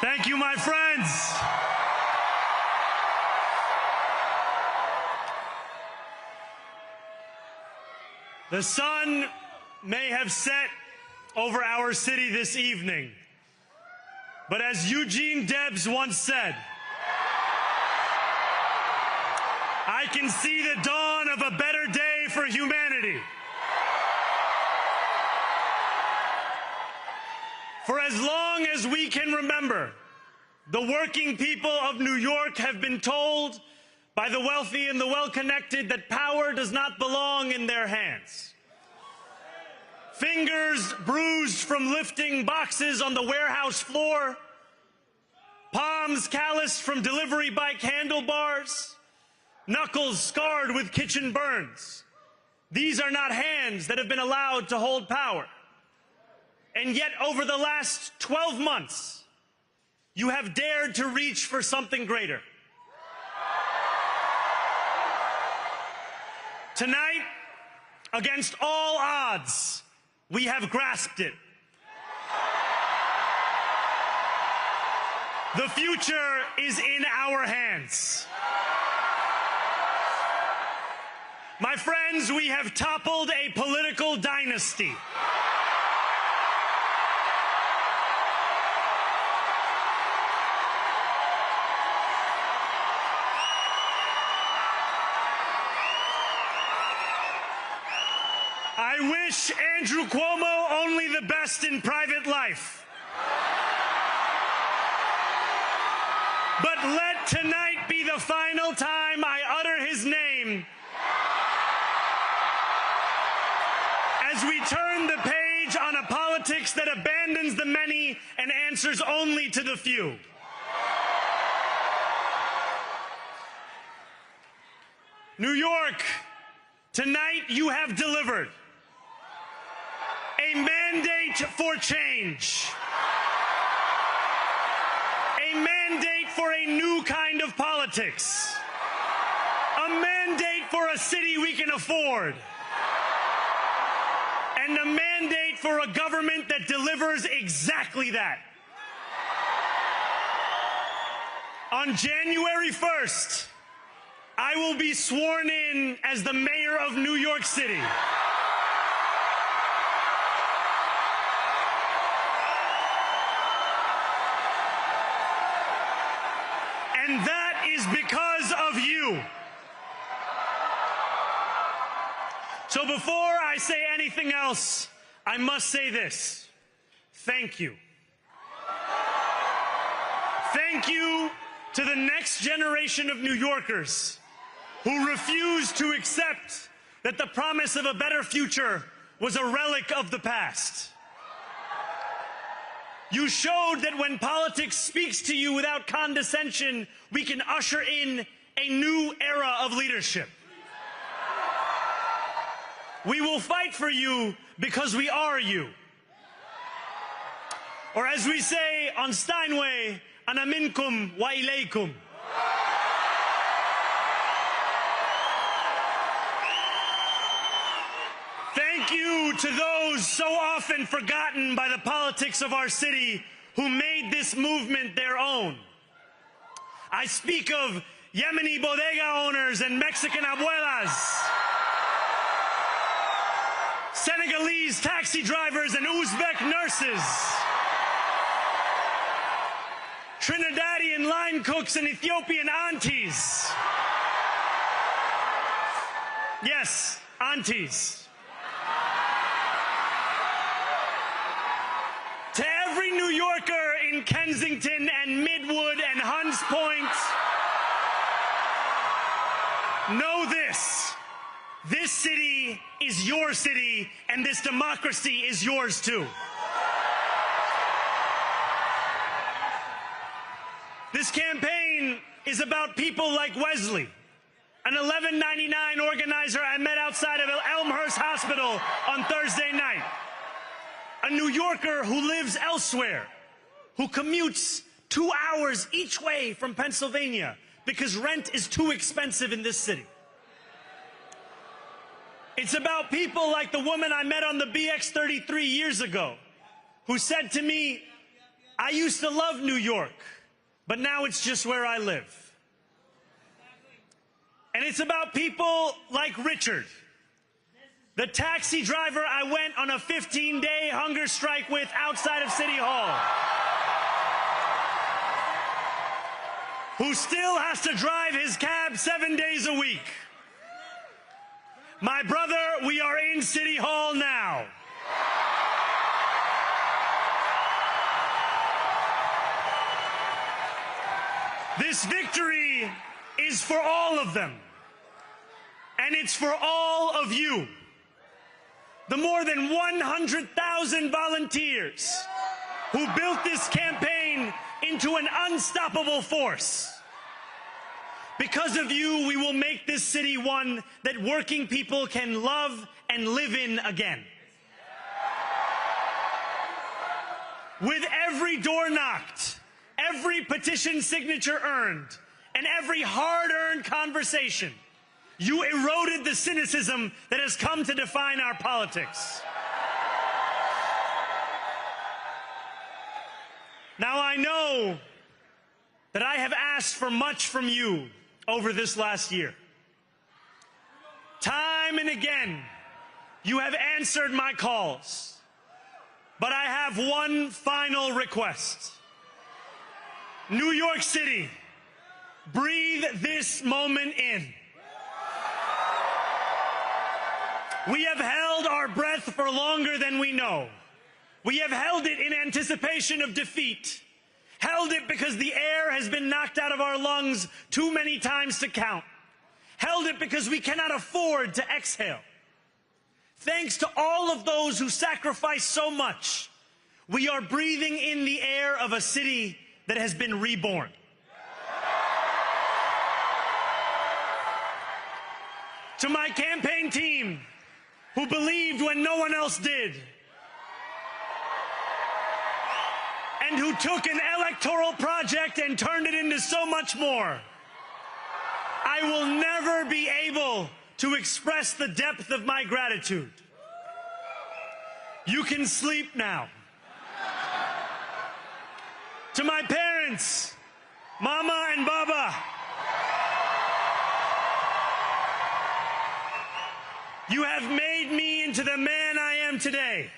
Thank you, my friends. The sun may have set over our city this evening, but as Eugene Debs once said, I can see the dawn of a better day for humanity. For as long as we can remember, the working people of New York have been told by the wealthy and the well-connected that power does not belong in their hands. Fingers bruised from lifting boxes on the warehouse floor, palms calloused from delivery bike handlebars, knuckles scarred with kitchen burns. These are not hands that have been allowed to hold power. And yet, over the last 12 months, you have dared to reach for something greater. Tonight, against all odds, we have grasped it. The future is in our hands. My friends, we have toppled a political dynasty. I wish Andrew Cuomo only the best in private life. But let tonight be the final time I utter his name as we turn the page on a politics that abandons the many and answers only to the few. New York, tonight you have delivered a mandate for change, a mandate for a new kind of politics, a mandate for a city we can afford, and a mandate for a government that delivers exactly that. On January 1st, I will be sworn in as the mayor of New York City. And that is because of you. So before I say anything else, I must say this. Thank you. Thank you to the next generation of New Yorkers who refuse to accept that the promise of a better future was a relic of the past. You showed that when politics speaks to you without condescension, we can usher in a new era of leadership. We will fight for you because we are you. Or as we say on Steinway, ana minkum wa ilaykum. Thank you to those so often forgotten by the politics of our city who made this movement their own. I speak of Yemeni bodega owners and Mexican abuelas, Senegalese taxi drivers and Uzbek nurses, Trinidadian line cooks and Ethiopian aunties. Yes, aunties. To every New Yorker in Kensington and Midwood and Hunts Point, know this. This city is your city, and this democracy is yours too. This campaign is about people like Wesley, an $11.99 organizer I met outside of Elmhurst Hospital on Thursday night. A New Yorker who lives elsewhere, who commutes 2 hours each way from Pennsylvania because rent is too expensive in this city. It's about people like the woman I met on the BX 33 years ago, who said to me, I used to love New York, but now it's just where I live. And it's about people like Richard, the taxi driver I went on a 15-day hunger strike with outside of City Hall, who still has to drive his cab 7 days a week. My brother, we are in City Hall now. This victory is for all of them, and it's for all of you. The more than 100,000 volunteers who built this campaign into an unstoppable force. Because of you, we will make this city one that working people can love and live in again. With every door knocked, every petition signature earned, and every hard-earned conversation, you eroded the cynicism that has come to define our politics. Now, I know that I have asked for much from you over this last year. Time and again, you have answered my calls. But I have one final request. New York City, breathe this moment in. We have held our breath for longer than we know. We have held it in anticipation of defeat. Held it because the air has been knocked out of our lungs too many times to count. Held it because we cannot afford to exhale. Thanks to all of those who sacrificed so much, we are breathing in the air of a city that has been reborn. To my campaign team, who believed when no one else did, and who took an electoral project and turned it into so much more, I will never be able to express the depth of my gratitude. You can sleep now. To my parents, Mama and Baba, you have made me into the man I am today.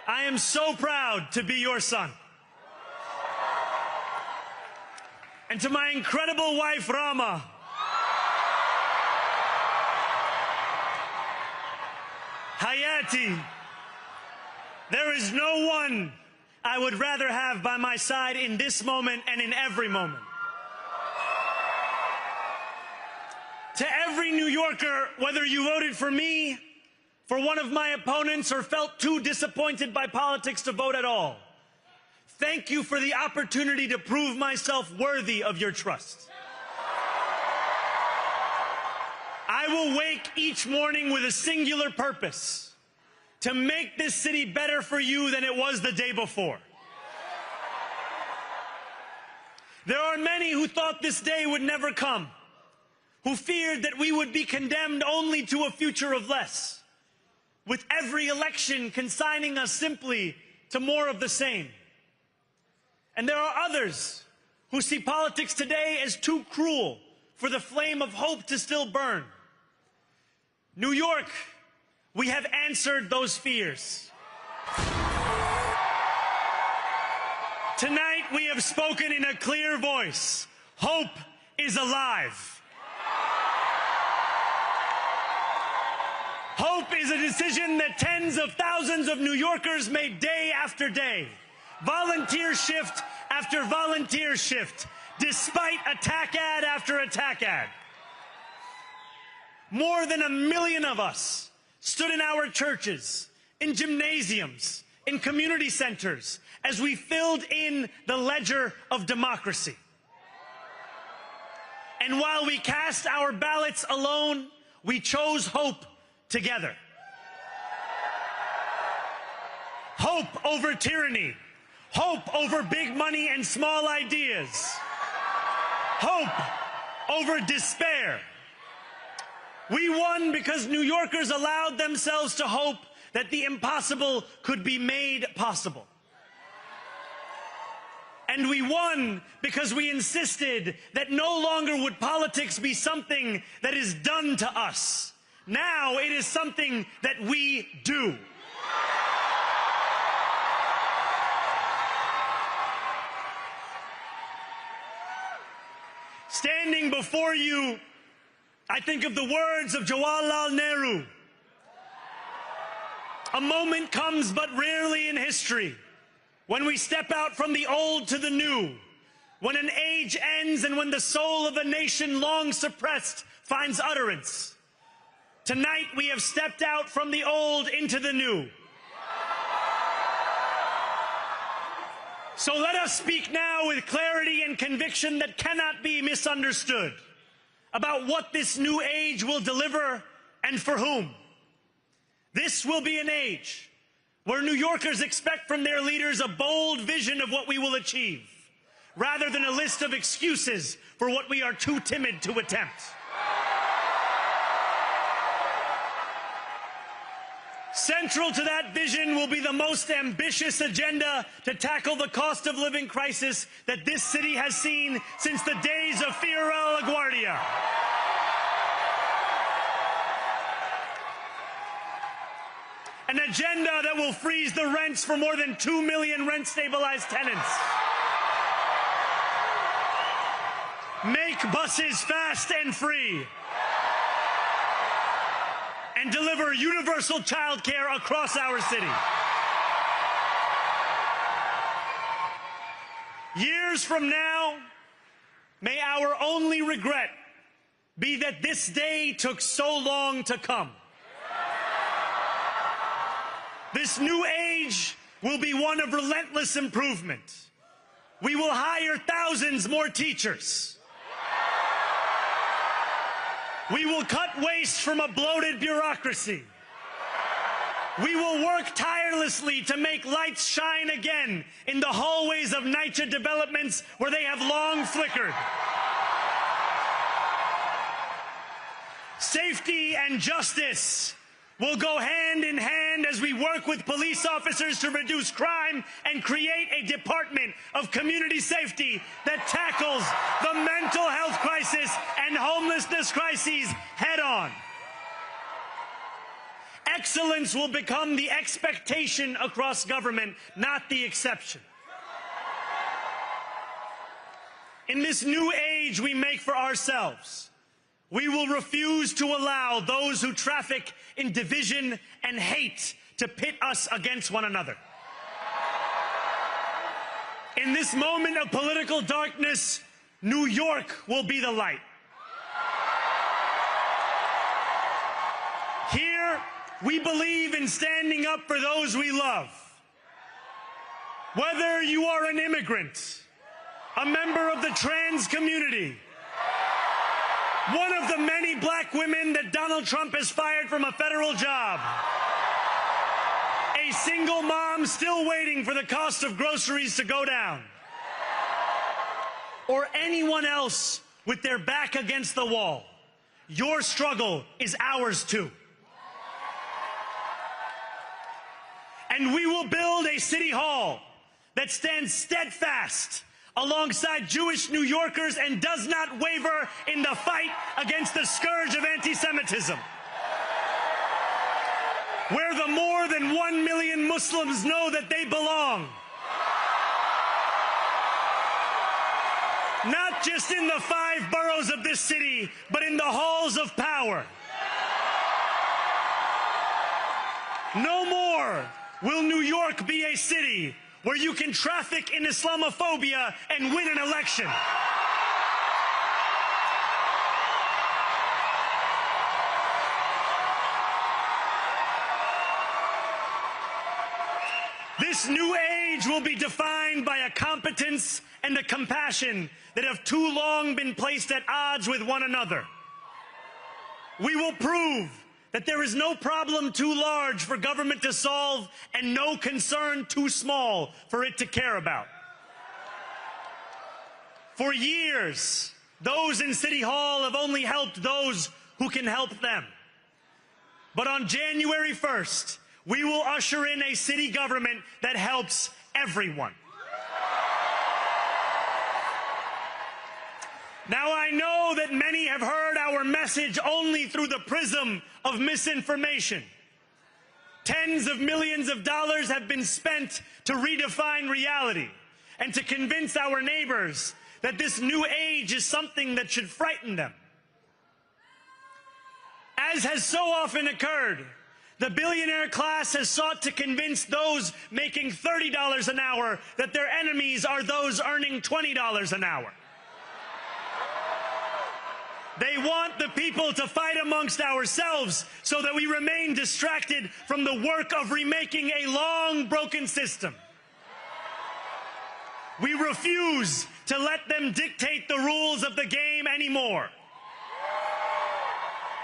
I am so proud to be your son. And to my incredible wife, Rama, Hayati, there is no one I would rather have by my side in this moment and in every moment. To every New Yorker, whether you voted for me, for one of my opponents, or felt too disappointed by politics to vote at all, thank you for the opportunity to prove myself worthy of your trust. I will wake each morning with a singular purpose: to make this city better for you than it was the day before. There are many who thought this day would never come, who feared that we would be condemned only to a future of less, with every election consigning us simply to more of the same. And there are others who see politics today as too cruel for the flame of hope to still burn. New York, we have answered those fears. Tonight we have spoken in a clear voice. Hope is alive. Hope is a decision that tens of thousands of New Yorkers made day after day, volunteer shift after volunteer shift, despite attack ad after attack ad. More than 1 million of us stood in our churches, in gymnasiums, in community centers, as we filled in the ledger of democracy. And while we cast our ballots alone, we chose hope together. Hope over tyranny. Hope over big money and small ideas. Hope over despair. We won because New Yorkers allowed themselves to hope that the impossible could be made possible. And we won because we insisted that no longer would politics be something that is done to us. Now it is something that we do. Standing before you, I think of the words of Jawaharlal Nehru. A moment comes but rarely in history when we step out from the old to the new, when an age ends and when the soul of a nation long suppressed finds utterance. Tonight we have stepped out from the old into the new. So let us speak now with clarity and conviction that cannot be misunderstood about what this new age will deliver and for whom. This will be an age where New Yorkers expect from their leaders a bold vision of what we will achieve, rather than a list of excuses for what we are too timid to attempt. Central to that vision will be the most ambitious agenda to tackle the cost of living crisis that this city has seen since the days of Fiorello LaGuardia. An agenda that will freeze the rents for more than 2 million rent-stabilized tenants. Make buses fast and free. And deliver universal child care across our city. Years from now, may our only regret be that this day took so long to come. This new age will be one of relentless improvement. We will hire thousands more teachers. We will cut waste from a bloated bureaucracy. We will work tirelessly to make lights shine again in the hallways of NYCHA developments where they have long flickered. Safety and justice will go hand in hand as we work with police officers to reduce crime and create a department of community safety that tackles the mental health crisis and homelessness crises head on. Excellence will become the expectation across government, not the exception. In this new age we make for ourselves, we will refuse to allow those who traffic in division and hate to pit us against one another. In this moment of political darkness, New York will be the light. Here, we believe in standing up for those we love. Whether you are an immigrant, a member of the trans community, one of the many black women that Donald Trump has fired from a federal job, a single mom still waiting for the cost of groceries to go down, or anyone else with their back against the wall, your struggle is ours too. And we will build a city hall that stands steadfast alongside Jewish New Yorkers and does not waver in the fight against the scourge of anti-Semitism. Where the more than 1 million Muslims know that they belong. Not just in the 5 boroughs of this city, but in the halls of power. No more will New York be a city where you can traffic in Islamophobia and win an election. This new age will be defined by a competence and a compassion that have too long been placed at odds with one another. We will prove that there is no problem too large for government to solve and no concern too small for it to care about. For years, those in City Hall have only helped those who can help them. But on January 1st, we will usher in a city government that helps everyone. Now, I know that many have heard our message only through the prism of misinformation. Tens of millions of dollars have been spent to redefine reality and to convince our neighbors that this new age is something that should frighten them. As has so often occurred, the billionaire class has sought to convince those making $30 an hour that their enemies are those earning $20 an hour. They want the people to fight amongst ourselves so that we remain distracted from the work of remaking a long broken system. We refuse to let them dictate the rules of the game anymore.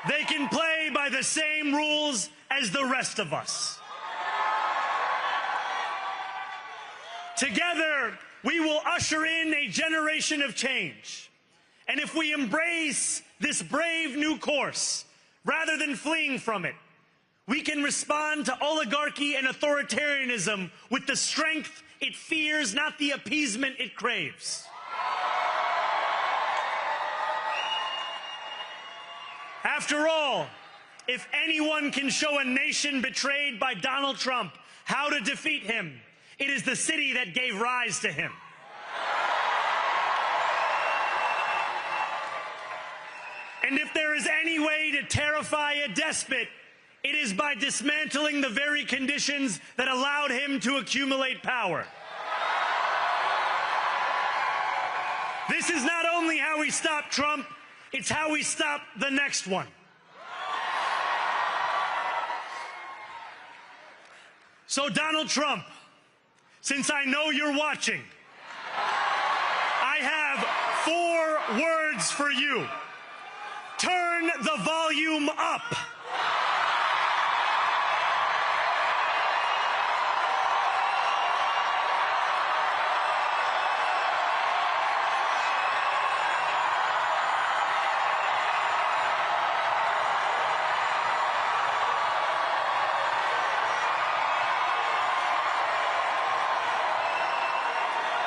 They can play by the same rules as the rest of us. Together, we will usher in a generation of change. And if we embrace this brave new course, rather than fleeing from it, we can respond to oligarchy and authoritarianism with the strength it fears, not the appeasement it craves. After all, if anyone can show a nation betrayed by Donald Trump how to defeat him, it is the city that gave rise to him. And if there is any way to terrify a despot, it is by dismantling the very conditions that allowed him to accumulate power. This is not only how we stop Trump, it's how we stop the next one. So, Donald Trump, since I know you're watching, I have 4 words for you. Turn the volume up.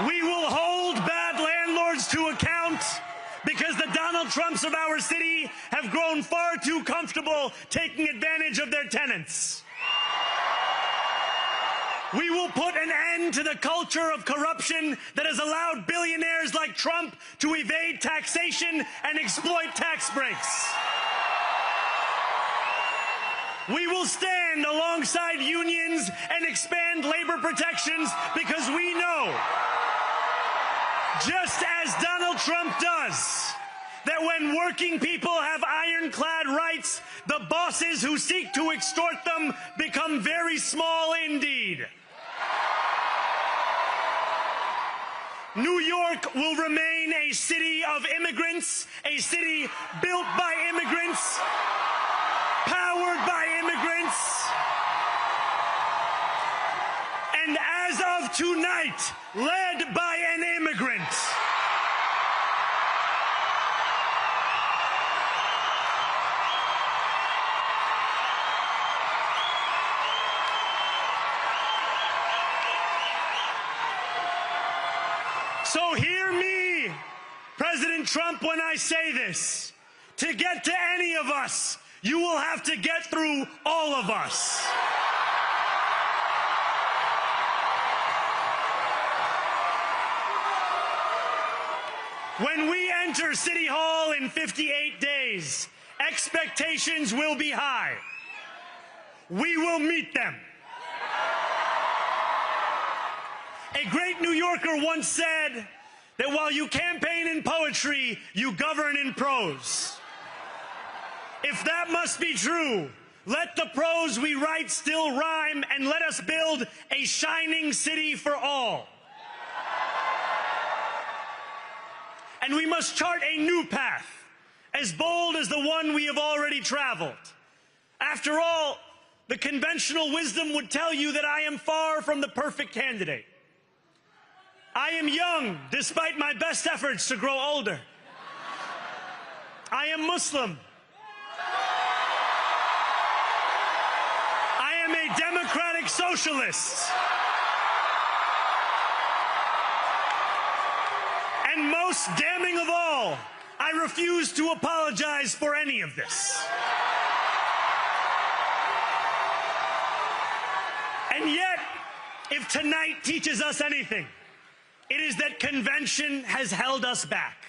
We will hold bad landlords to account because the Donald Trumps of our city have grown far too comfortable taking advantage of their tenants. We will put an end to the culture of corruption that has allowed billionaires like Trump to evade taxation and exploit tax breaks. We will stand alongside unions and expand labor protections because we know, just as Donald Trump does, that when working people have ironclad rights, the bosses who seek to extort them become very small indeed. New York will remain a city of immigrants, a city built by immigrants, powered by immigrants, and as of tonight, led by an immigrant. So hear me, President Trump, when I say this. To get to any of us, you will have to get through all of us. When we enter City Hall in 58 days, expectations will be high. we will meet them. A great New Yorker once said that while you campaign in poetry, you govern in prose. If that must be true, let the prose we write still rhyme, and let us build a shining city for all. And we must chart a new path, as bold as the one we have already traveled. After all, the conventional wisdom would tell you that I am far from the perfect candidate. I am young, despite my best efforts to grow older. I am Muslim. I am a democratic socialist. And most damning of all, I refuse to apologize for any of this. And yet, if tonight teaches us anything, it is that convention has held us back.